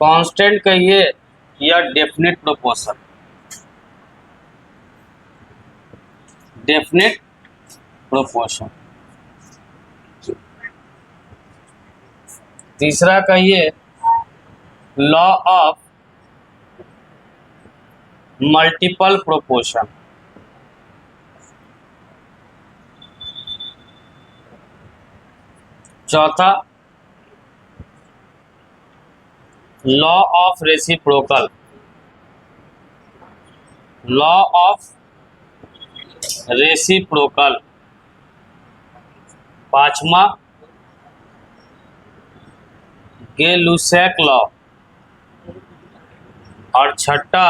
Constant कहिए या definite proportion. Definite proportion. तीसरा कहिए लॉ ऑफ मल्टीपल प्रोपोर्शन। चौथा law of reciprocal. Law of reciprocal. पांचवा गे-लुसैक लॉ। और छठा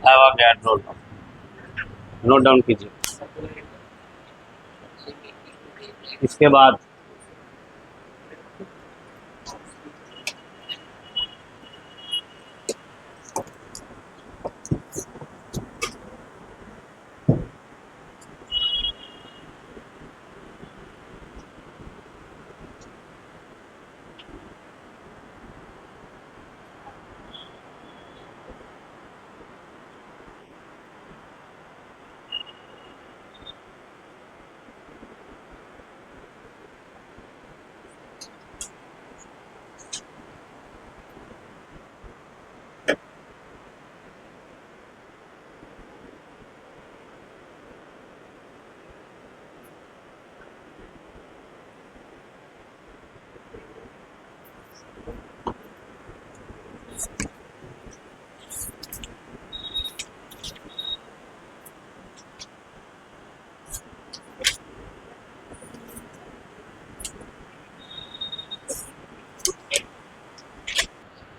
एवोगैड्रो लॉ। नोट डाउन कीजिए। इसके बाद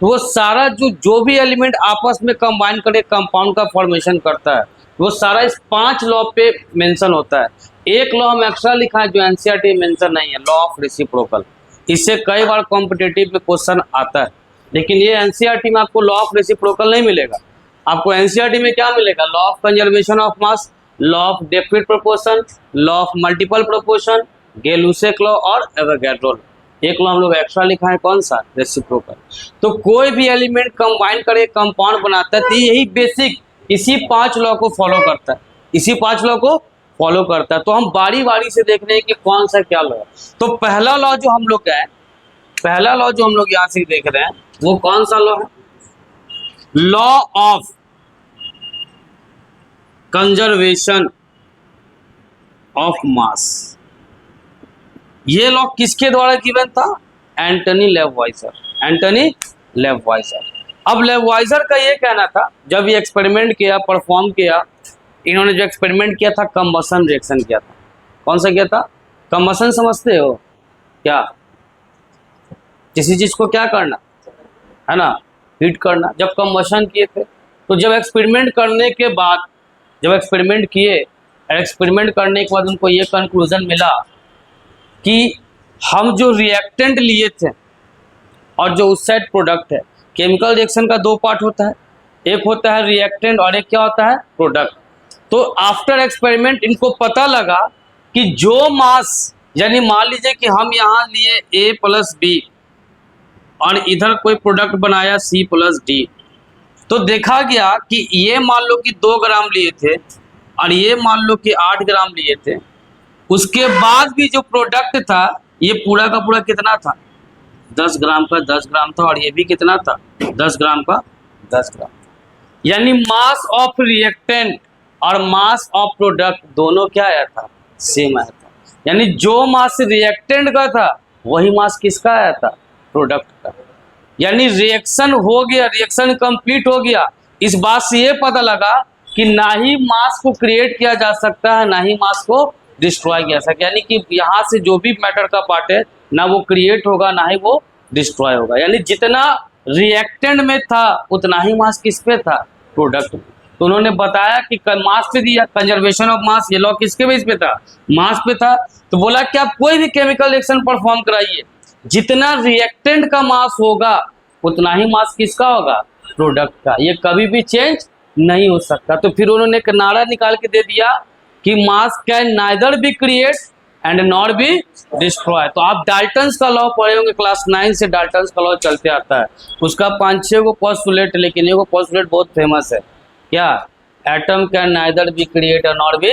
वो सारा जो भी एलिमेंट आपस में कंबाइन करे कंपाउंड का फॉर्मेशन करता है, वो सारा इस 5 लॉ पे मेंशन होता है। एक लॉ हम एक्स्ट्रा लिखा है जो एनसीईआरटी मेंशन नहीं है, लॉ ऑफ रेसिप्रोकल। इससे कई बार कॉम्पिटिटिव में क्वेश्चन आता है, लेकिन ये एनसीईआरटी में आपको लॉ ऑफ रेसिप्रोकल नहीं मिलेगा। आपको एनसीईआरटी में क्या मिलेगा? Law of conservation of mass, law of definite proportion, law of multiple proportion, Gay-Lussac law और एवोगैड्रो लॉ। एक लॉ हम लोग एक्स्ट्रा लिखा है, कौन सा? रेसिप्रोकल। तो कोई भी एलिमेंट कंबाइन करे कंपाउंड बनाता है, तो यही बेसिक इसी 5 लॉ को फॉलो करता है। इसी 5 लॉ को फॉलो करता है। तो हम बारी बारी से देख रहे हैं कि कौन सा क्या लॉ है। तो पहला लॉ जो हम लोग का है, पहला लॉ जो हम लोग यहाँ से देख रहे हैं, वो कौन सा लॉ है? लॉ ऑफ कंजर्वेशन ऑफ मास। ये लॉ किसके द्वारा गिवन था? एंटनी लेववाइजर। एंटनी लेववाइजर। अब लेववाइजर का ये कहना था, जब ये एक्सपेरिमेंट किया, परफॉर्म किया, इन्होंने जो एक्सपेरिमेंट किया था कंबसन रिएक्शन किया था। कौन सा किया था? कंबसन समझते हो क्या? किसी चीज को क्या करना है ना, हीट करना। जब कंबसन किए थे, तो जब एक्सपेरिमेंट करने के बाद, जब एक्सपेरिमेंट किए, एक्सपेरिमेंट करने के बाद उनको ये कंक्लूजन मिला कि हम जो रिएक्टेंट लिए थे और जो उस साइड प्रोडक्ट है, केमिकल रिएक्शन का 2 पार्ट होता है, एक होता है रिएक्टेंट और एक क्या होता है? प्रोडक्ट। तो आफ्टर एक्सपेरिमेंट इनको पता लगा कि जो मास, यानी मान लीजिए कि हम यहाँ लिए A + B और इधर कोई प्रोडक्ट बनाया C + D, तो देखा गया कि ये मान लो कि 2 ग्राम लिए थे और ये मान लो कि 8 ग्राम लिए थे। उसके बाद भी जो प्रोडक्ट था, ये पूरा का पूरा कितना था? 10 ग्राम का 10 ग्राम था, और ये भी कितना था? 10 ग्राम का 10 ग्राम। यानी मास ऑफ रिएक्टेंट और मास ऑफ प्रोडक्ट दोनों क्या आया था? सेम आया था। यानी जो मास रिएक्टेंट का था, वही मास किसका आया था? प्रोडक्ट का। यानी रिएक्शन हो गया, रिएक्शन कंप्लीट हो गया। इस बात से ये पता लगा कि ना ही मास को क्रिएट किया जा सकता है, ना ही मास को डिस्ट्रॉय किया सकता है। यानी कि यहाँ से जो भी मैटर का पार्ट है, ना वो क्रिएट होगा, ना ही वो डिस्ट्रॉय होगा। यानी जितना रिएक्टेंट में था, उतना ही मास किस पे था? प्रोडक्ट में। तो उन्होंने बताया कि मास पे दिया, कंजर्वेशन ऑफ मास। ये लॉ किसके बेस पे था? मास पे था। तो बोला कि आप कोई भी केमिकल रिएक्शन परफॉर्म कराइए, जितना रिएक्टेंट का मास होगा, उतना ही मास किसका होगा? प्रोडक्ट का। ये कभी भी चेंज नहीं हो सकता। तो फिर उन्होंने एक नारा निकाल के दे दिया कि मास can neither be create and not be destroy. तो आप डाल्टन्स का लॉ पढ़े होंगे क्लास 9 से, डाल्टन्स का लॉ चलते आता है, उसका 5-6 को पोस्टुलेट, लेकिन ये पोस्टुलेट बहुत फेमस है, क्या? Atom can neither be create not be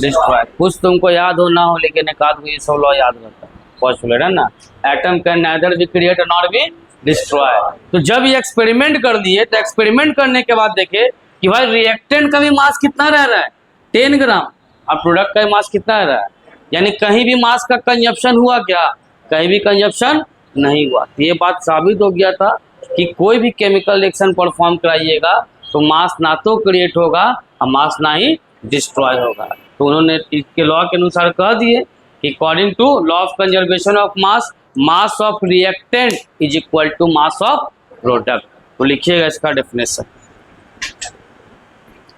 destroy. कुछ तुमको याद हो ना हो, लेकिन एक आध को ये सब लॉ याद रहता है, पोस्टुलेट है ना, atom can neither be create not be destroy. तो जब ये एक्सपेरिमेंट कर दिए, तो एक्सपेरिमेंट करने के बाद देखे कि भाई रिएक्टेंट का भी मास कितना रह रहा है, 10 ग्राम, और प्रोडक्ट का मास कितना रह रहा है, यानी कहीं भी मास का कंजप्शन हुआ क्या? कहीं भी कंजप्शन नहीं हुआ। तो ये बात साबित हो गया था कि कोई भी केमिकल रिएक्शन परफॉर्म कराइएगा तो मास ना तो क्रिएट होगा और मास ना ही डिस्ट्रॉय होगा। तो उन्होंने इसके लॉ के अनुसार कह दिए कि according to law of conservation of mass, mass of reactant is equal to mass of product. तो लिखिएगा इसका डेफिनेशन,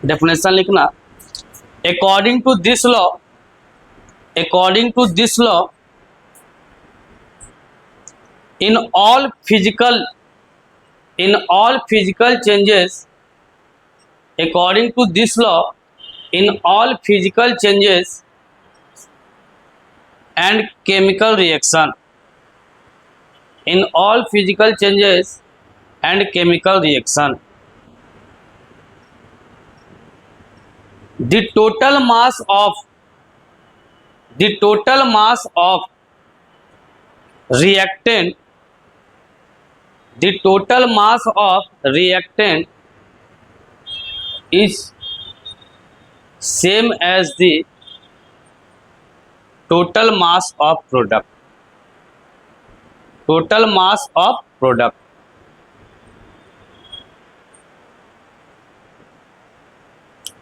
डेफिनेशन लिखना, according to this law, according to this law, in all physical changes, according to this law, in all physical changes and chemical reaction, in all physical changes and chemical reaction, the total mass of reactant, the total mass of reactant is same as the total mass of product, total mass of product।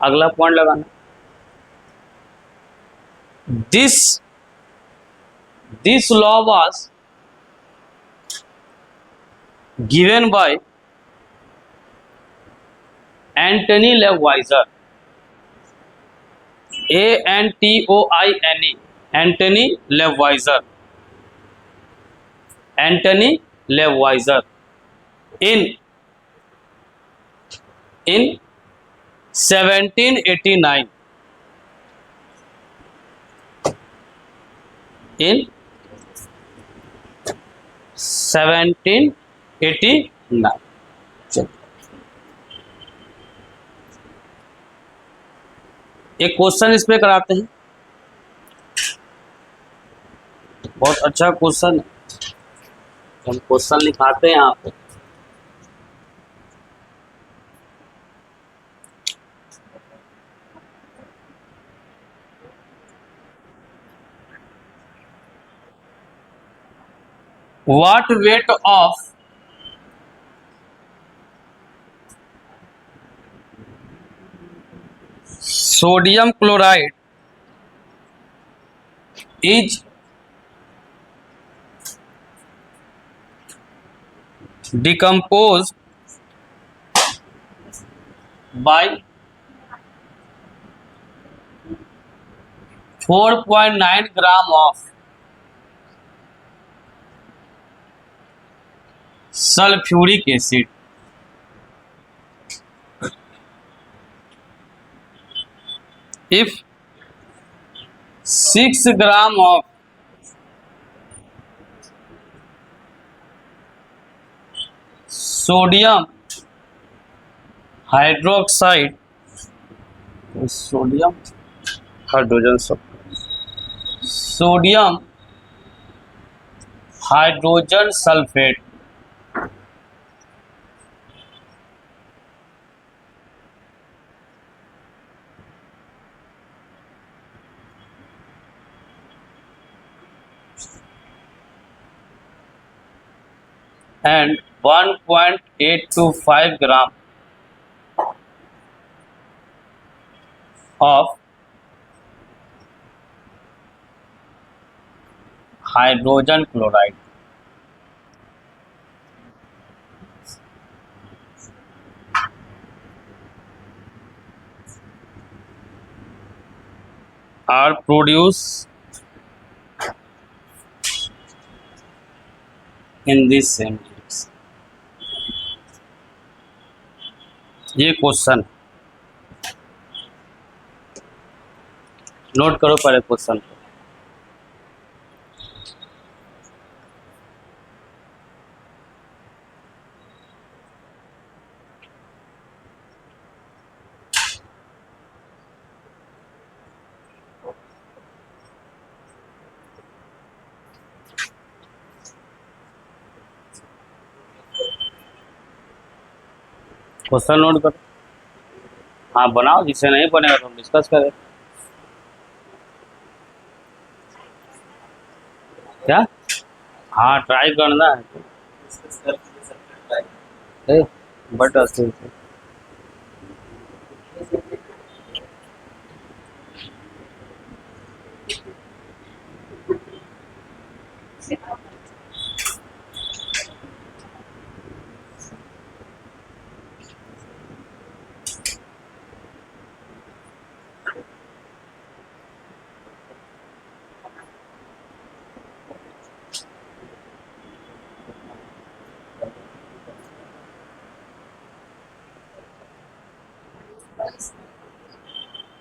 अगला point लगाना, this law was given by Anthony Lavoisier, ANTOINE, Anthony Lavoisier, Anthony Lavoisier in 1789, in 1789। एक question इस पे कराते हैं, बहुत अच्छा question है, हम क्वेश्चन लिखाते हैं यहाँ पे। What weight of sodium chloride is decomposed by 4.9 gram of sulfuric acid? If 6 gram of sodium hydroxide, sodium hydrogen sodium hydrogen sulfate and 1.825 gram of hydrogen chloride are produced in this same case। ये question note करो पहले question को। Question note करो। हाँ बनाओ, जिससे नहीं बनेगा तो हम डिस्कस करें। क्या? हाँ ट्राई करना है बट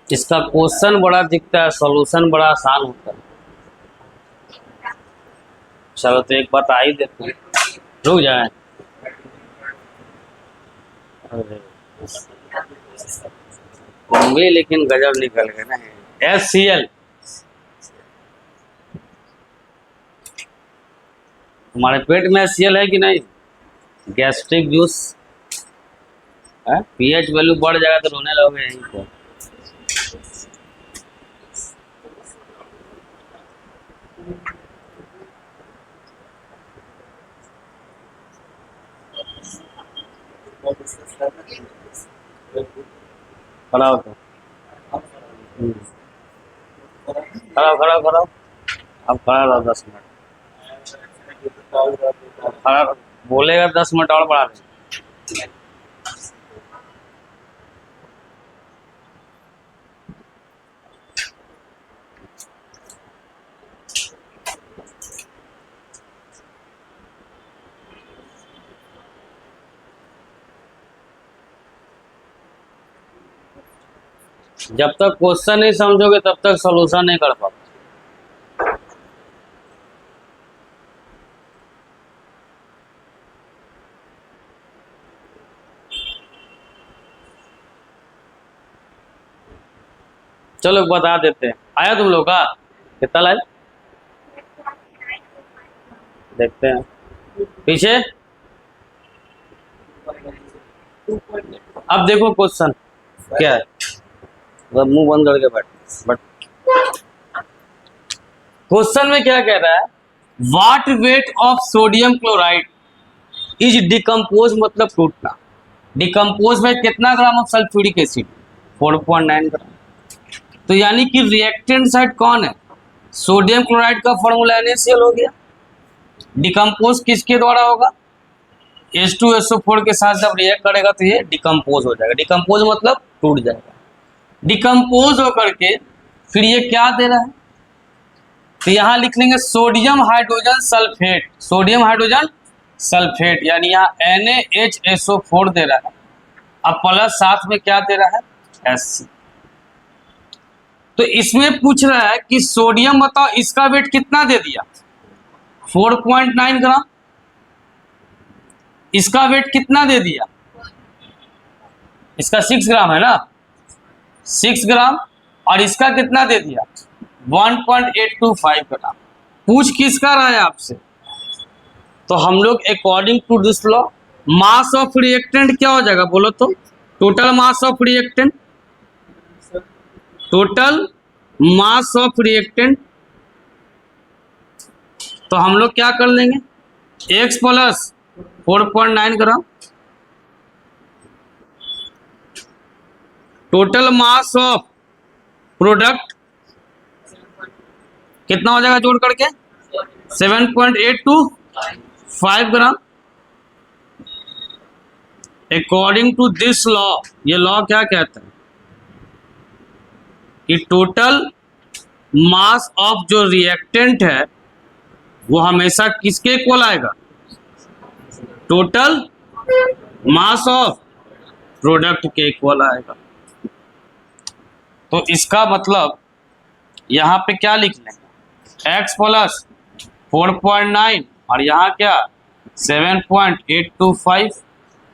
इसका क्वेश्चन बड़ा दिखता है, सॉल्यूशन बड़ा आसान होता है। चलो तो एक बात आ ही देते हैं, रुक जाए। होंगे लेकिन गजब निकल गए ना। HCl, तुम्हारे पेट में HCl है कि नहीं? गैस्ट्रिक जूस है, पीएच वैल्यू बढ़ जाएगा तो रोने लगोगे यहीं पर। खड़ा हो तो खड़ा खड़ा खड़ा, अब खड़ा रहो 10 मिनट। खड़ा बोलेगा 10 मिनट और बढ़ा दें। जब तक क्वेश्चन नहीं समझोगे तब तक सॉल्यूशन नहीं कर पाओगे। चलो बता देते हैं, आया तुम लोग का? कितना लाए देखते हैं पीछे। अब देखो क्वेश्चन क्या है, मुंह बंद करके बैठ। बट क्वेश्चन में क्या कह रहा है, what weight of sodium chloride is decompose, मतलब टूटना। डिकम्पोज में कितना ग्राम ऑफ सल्फ्यूरिक एसिड? 4.9 ग्राम। तो यानी कि रिएक्टेंट साइड कौन है? सोडियम क्लोराइड का फॉर्मूला NaCl हो गया। डिकम्पोज किसके द्वारा होगा? H2SO4 के साथ जब रिएक्ट करेगा तो ये डिकम्पोज हो जाएगा। डिकम्पोज मतलब टूट जाएगा। डिकम्पोज होकर के फिर ये क्या दे रहा है, तो यहां लिख लेंगे sodium hydrogen sulphate. Sodium hydrogen sulphate यानी यहाँ NaHSO4 दे रहा है, अब प्लस साथ में क्या दे रहा है? Hc। तो इसमें पूछ रहा है कि सोडियम बताओ इसका वेट कितना दे दिया? 4.9 ग्राम। इसका वेट कितना दे दिया? इसका 6 ग्राम है ना, 6 ग्राम। और इसका कितना दे दिया? 1.825 ग्राम। पूछ किसका रहा है आपसे? तो हम लोग according to this law mass of reactant क्या हो जाएगा बोलो तो? Total mass of reactant, total mass of reactant. तो हम लोग क्या कर लेंगे, x plus 4.9 gram total mass of product कितना हो जाएगा जोड़ करके? 7.825 gram. According to this law, ये लॉ क्या कहता है कि टोटल मास ऑफ जो रिएक्टेंट है वो हमेशा किसके इक्वल आएगा? टोटल मास ऑफ प्रोडक्ट के इक्वल आएगा। तो इसका मतलब यहाँ पे क्या लिख लेंगे, x प्लस 4.9 और यहाँ क्या 7.825।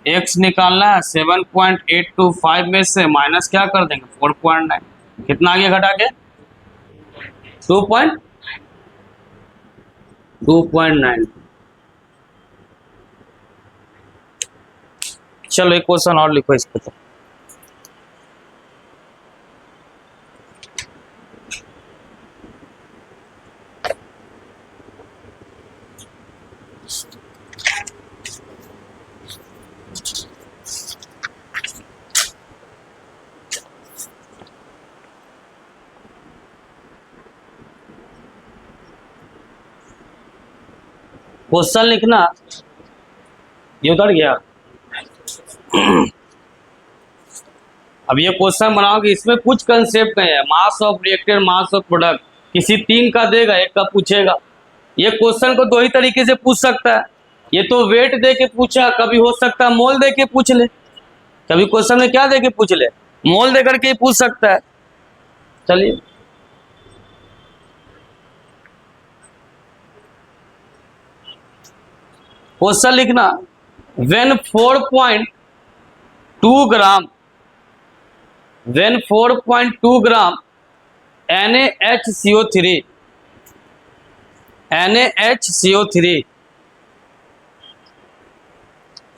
x निकालना है, 7.825 में से माइनस क्या कर देंगे 4.9, कितना आगे घटा के 2.9। चलो एक क्वेश्चन और लिखो इस पे तो। क्वेश्चन लिखना, ये उतर गया। अब ये क्वेश्चन बनाओगे, इसमें कुछ कंसेप्ट नहीं है। Mass of reactor, mass of product, किसी तीन का देगा, एक का पूछेगा। ये क्वेश्चन को दो ही तरीके से पूछ सकता है, ये तो वेट दे के पूछा, कभी हो सकता है मोल दे के पूछ ले। कभी क्वेश्चन में क्या दे के पूछ ले, मोल दे करके ही पूछ सकता है। चलिए क्वेश्चन लिखना, when 4.2 gram NaHCO3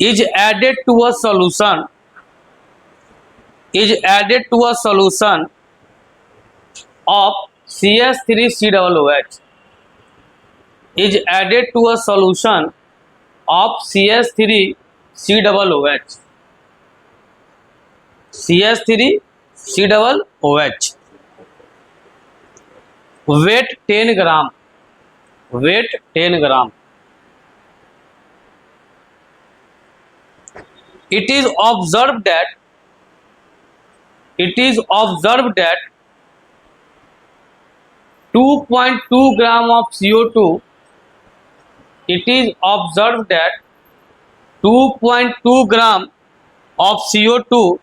is added to a solution of CS3COOH is added to a solution of CS3COOH weight 10 gram, it is observed that 2.2 gram of CO2 it is observed that 2.2 gram of CO2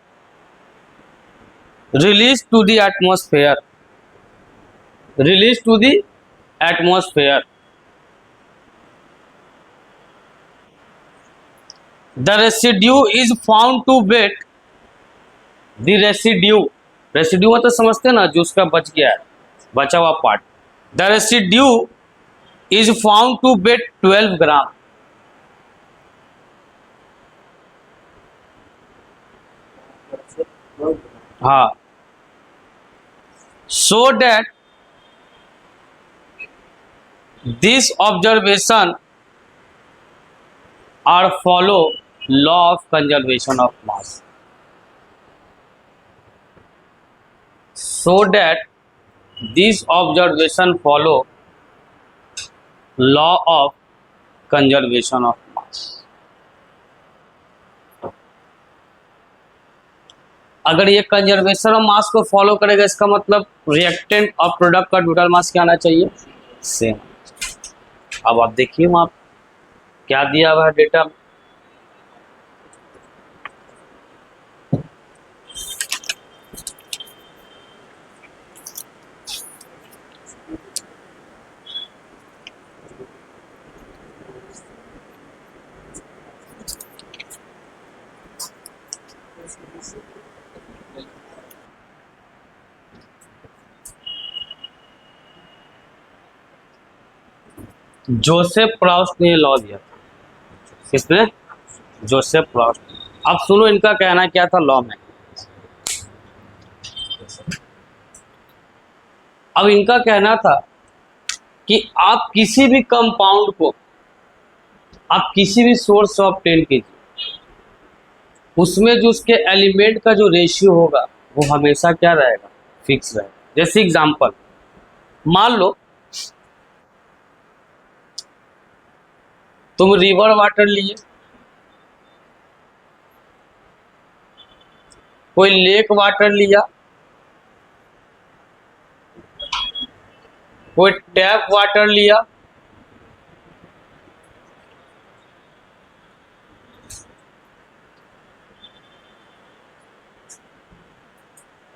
released to the atmosphere. The residue is found to weight, the residue मतलब समझते हैं ना, जो उसका बच गया है, बचा हुआ part. The residue is found to weight 12 ग्राम। हाँ, so that this observation are follow law of conservation of mass, so that this observation follow law of conservation of mass। अगर ये कंजर्वेशन ऑफ मास को फॉलो करेगा, इसका मतलब reactant और product का total mass क्या आना चाहिए, सेम। अब आप देखिए वहां क्या दिया हुआ है डेटा में। जोसेफ प्रॉस्ट ने लॉ दिया था। किसने? Joseph Proust. अब सुनो इनका कहना क्या था लॉ में। अब इनका कहना था कि आप किसी भी कंपाउंड को आप किसी भी सोर्स से ऑब्टेन कीजिए, उसमें जो उसके एलिमेंट का जो रेशियो होगा वो हमेशा क्या रहेगा, फिक्स रहेगा। जैसे एग्जांपल मान लो तुम रिवर वाटर लिए, कोई लेक वाटर लिया, कोई टैप वाटर लिया,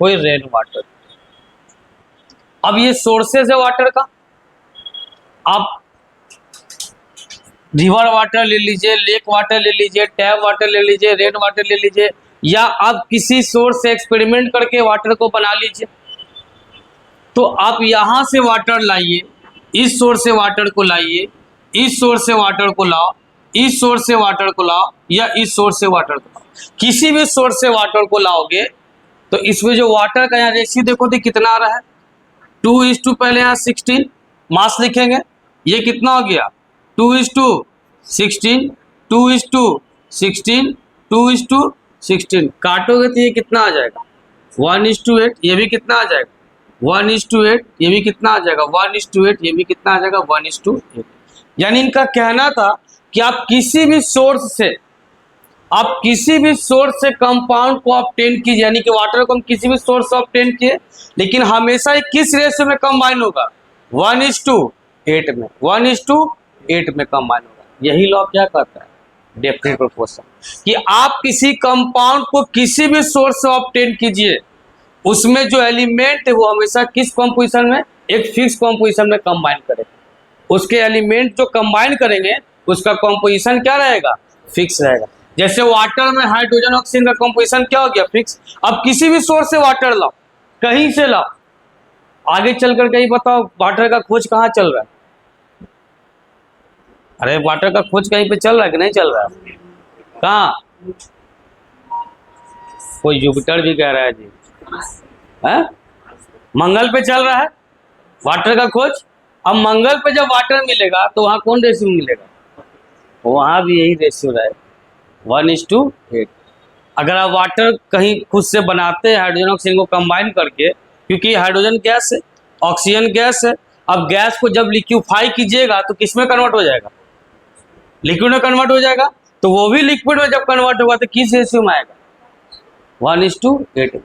कोई रेन वाटर। अब ये सोर्सेज है वाटर का, आप रिवर वाटर ले लीजिए, लेक वाटर ले लीजिए, टैप वाटर ले लीजिए, रेन वाटर ले लीजिए, या आप किसी सोर्स से एक्सपेरिमेंट करके वाटर को बना लीजिए। तो आप यहां से वाटर लाइए, इस सोर्स से वाटर को लाइए, इस सोर्स से वाटर को लाओ, इस सोर्स से वाटर को लाओ या इस सोर्स से वाटर को लाओ, किसी भी सोर्स से वाटर को लाओगे तो इसमें जो वाटर का यहाँ रेशियो देखो तो कितना आ रहा है, 2:, पहले यहाँ 16 मास लिखेंगे, ये कितना हो गया 2:16, 2:16, 2:16, काटोगे तो ये कितना आ जाएगा 1:8, ये भी कितना आ जाएगा 1:8, ये भी कितना आ जाएगा 1:8, ये भी कितना आ जाएगा 1:8। यानी इनका कहना था कि आप किसी भी सोर्स से कंपाउंड को ऑब्टेन कीजिए, यानी कि वाटर को हम किसी भी सोर्स से ऑब्टेन किए, लेकिन हमेशा ये किस रेशियो में कंबाइन होगा 1:8 में, 1:8 में कंबाइन होगा। यही लॉ क्या कहता है, डेफिनेट प्रोपोर्शन, कि आप किसी कंपाउंड को किसी भी सोर्स से ऑब्टेन कीजिए, उसमें जो एलिमेंट है वो हमेशा किस कॉम्पोजिशन में, एक फिक्स कॉम्पोजिशन में कंबाइन करेगा। उसके एलिमेंट जो कंबाइन करेंगे उसका कॉम्पोजिशन क्या रहेगा, फिक्स रहेगा। जैसे वाटर में हाइड्रोजन ऑक्सीजन का कॉम्पोजिशन क्या हो गया, फिक्स। अब किसी भी सोर्स से वाटर लाओ, कहीं से लाओ, आगे चल कर कहीं बताओ वाटर का खोज कहाँ चल रहा है, अरे वाटर का खोज कहीं पे चल रहा है कि नहीं चल रहा है, कहाँ, कोई जुपिटर भी कह रहा है जी है? मंगल पे चल रहा है वाटर का खोज। अब मंगल पे जब वाटर मिलेगा तो वहां कौन रेशियो मिलेगा, वहां भी यही रेशियो रहेगा 1:8। अगर आप वाटर कहीं खुद से बनाते हैं हाइड्रोजन ऑक्सीजन को कंबाइन करके, क्योंकि हाइड्रोजन गैस है, ऑक्सीजन गैस है, अब गैस को जब लिक्विफाई कीजिएगा तो किस में कन्वर्ट हो जाएगा, लिक्विड में कन्वर्ट हो जाएगा। तो वो भी लिक्विड में जब कन्वर्ट होगा तो किस रेशियो में आएगा 1:8।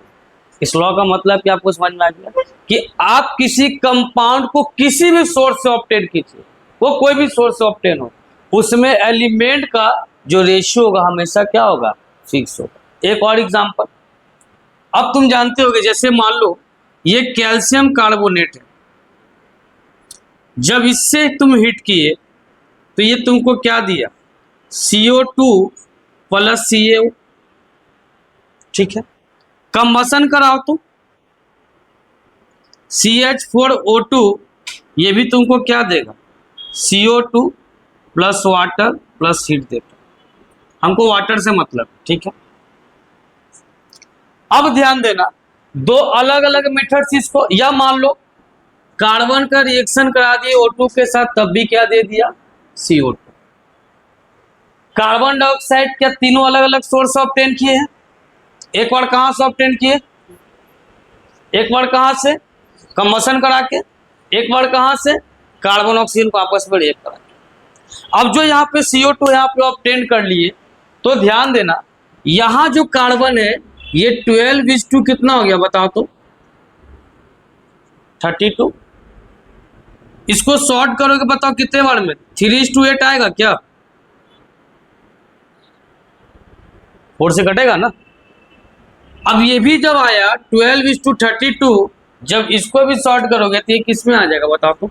इस लॉ का मतलब कि आपको समझ में आ गया कि आप किसी कंपाउंड को किसी भी सोर्स से ऑब्टेन कीजिए, वो कोई भी सोर्स से ऑब्टेन हो, उसमें एलिमेंट का जो रेशियो होगा हमेशा क्या होगा, फिक्स होगा। एक और एग्जांपल, अब तुम जानते होगे, जैसे मान लो ये कैल्शियम कार्बोनेट है, जब इससे तुम हीट किए तो ये तुमको क्या दिया, CO2 + CaO, ठीक है। कंबसन कराओ तो CH4O2, ये भी तुमको क्या देगा, CO2 + वाटर + हीट देगा, हमको वाटर से मतलब, ठीक है। अब ध्यान देना, दो अलग अलग मेथड से इसको, या मान लो कार्बन का रिएक्शन करा दिए O2 के साथ, तब भी क्या दे दिया CO2। कार्बन डाइऑक्साइड क्या तीनों अलग अलग सोर्स ऑब्टेन किए हैं, एक बार कहां से ऑब्टेन किए, एक बार कहां से कंबसन करा के, एक बार कहां से कार्बन ऑक्सीजन को आपस में रिएक्ट करा के। अब जो यहाँ पे CO2 यहाँ पे ऑब्टेन कर लिए, तो ध्यान देना यहाँ जो कार्बन है ये 12:2 कितना हो गया बताओ तो, 32। इसको शॉर्ट करोगे बताओ कितने बार में, 3:8 आएगा क्या, 4 से कटेगा ना। अब ये भी जब आया 12:32, जब इसको भी शॉर्ट करोगे तो ये किस में आ जाएगा बताओ तो,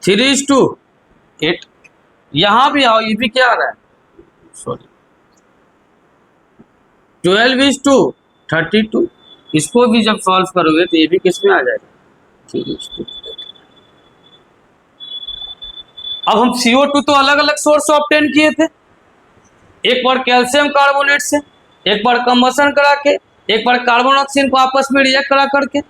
3:8। यहां भी आओ, ये भी क्या आ रहा है, सॉरी 12:32, इसको भी जब सॉल्व करोगे तो ये भी किस में आ जाएगा 3:8। अब हम CO2 तो अलग अलग सोर्स से ऑब्टेन किए थे, एक बार कैल्शियम कार्बोनेट से, एक बार कंबसन करा के, एक बार कार्बन ऑक्सीजन को आपस में रिएक्ट करा करके,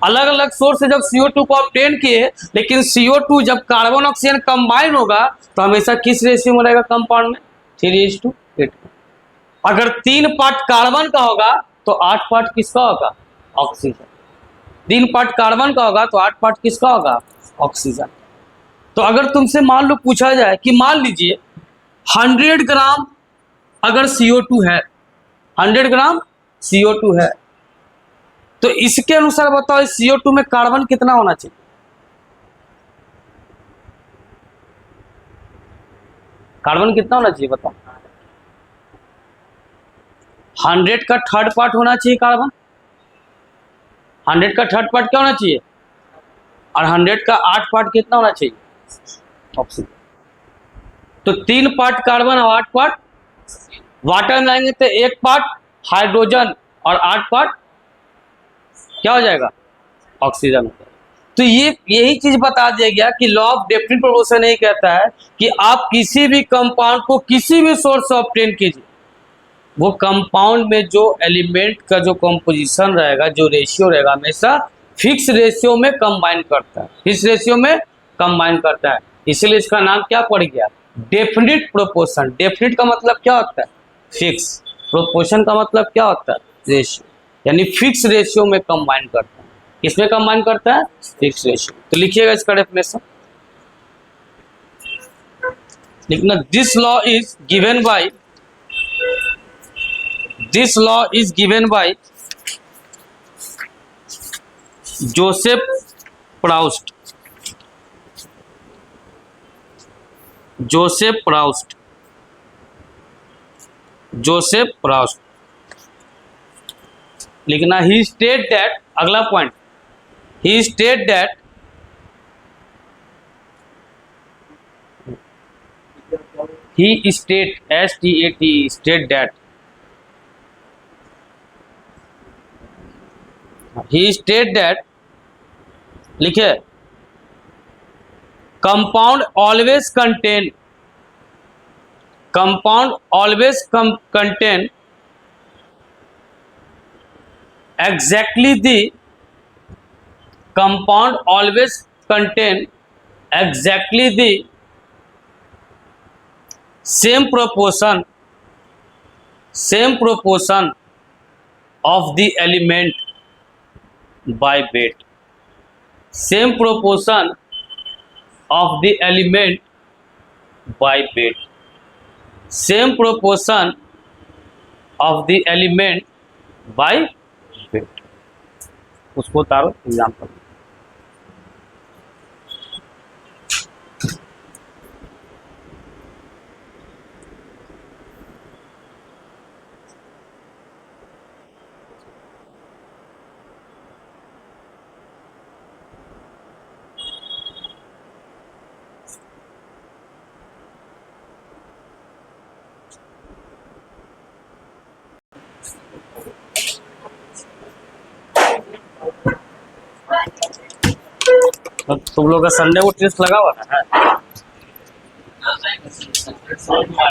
अलग अलग सोर्स से जब CO2 को ऑब्टेन किए, लेकिन CO2 जब कार्बन ऑक्सीजन कंबाइन होगा तो हमेशा किस रेशियो में रहेगा कंपाउंड में, 3:8। अगर 3 पार्ट कार्बन का होगा तो 8 पार्ट किसका होगा, ऑक्सीजन। 3 पार्ट कार्बन का होगा तो 8 पार्ट किसका होगा, ऑक्सीजन। तो अगर तुमसे मान लो पूछा जाए कि मान लीजिए 100 ग्राम अगर CO2 है, 100 ग्राम CO2 है, तो इसके अनुसार बताओ इस CO2 में कार्बन कितना होना चाहिए, कार्बन कितना होना चाहिए बताओ, 100 का थर्ड पार्ट होना चाहिए कार्बन, 100 का थर्ड पार्ट क्या होना चाहिए, और 100 का 8 पार्ट कितना होना चाहिए, ऑक्सीजन। तो 3 पार्ट कार्बन और 8 पार्ट वाटर में आएंगे तो 1 पार्ट हाइड्रोजन और 8 पार्ट क्या हो जाएगा, ऑक्सीजन हो जाएगा। तो ये यही चीज बता दिया गया कि लॉ ऑफ डेफिनेट प्रोपोर्शन यही कहता है कि आप किसी भी कंपाउंड को किसी भी सोर्स से ऑब्टेन कीजिए, वो कंपाउंड में जो एलिमेंट का जो कंपोजिशन रहेगा, जो रेशियो रहेगा, हमेशा फिक्स रेशियो में कंबाइन करता है, फिक्स रेशियो में कंबाइन करता है। इसलिए इसका नाम क्या पड़ गया? Definite proportion. डेफिनिट का मतलब क्या होता है? फिक्स। प्रोपोर्शन का मतलब क्या होता है? रेशियो, यानी फिक्स रेशियो में कंबाइन करता है। किसमें कंबाइन करता है? Fix ratio. तो लिखिएगा इसका डेफिनेशन, लिखना, this law is given by, this law is given by Joseph Proust, Joseph Proust, Joseph Proust लिखना। ही स्टेट दैट, अगला point, he state that he state, S-T-A-T, state that, he state that, लिखे, compound always contain, compound always contain exactly the, compound always contain exactly the same proportion of the element by weight, same proportion of the element by weight, same proportion of the element by weight। उसको उतारो example. तुम लोग का Sunday को test लगा हुआ है?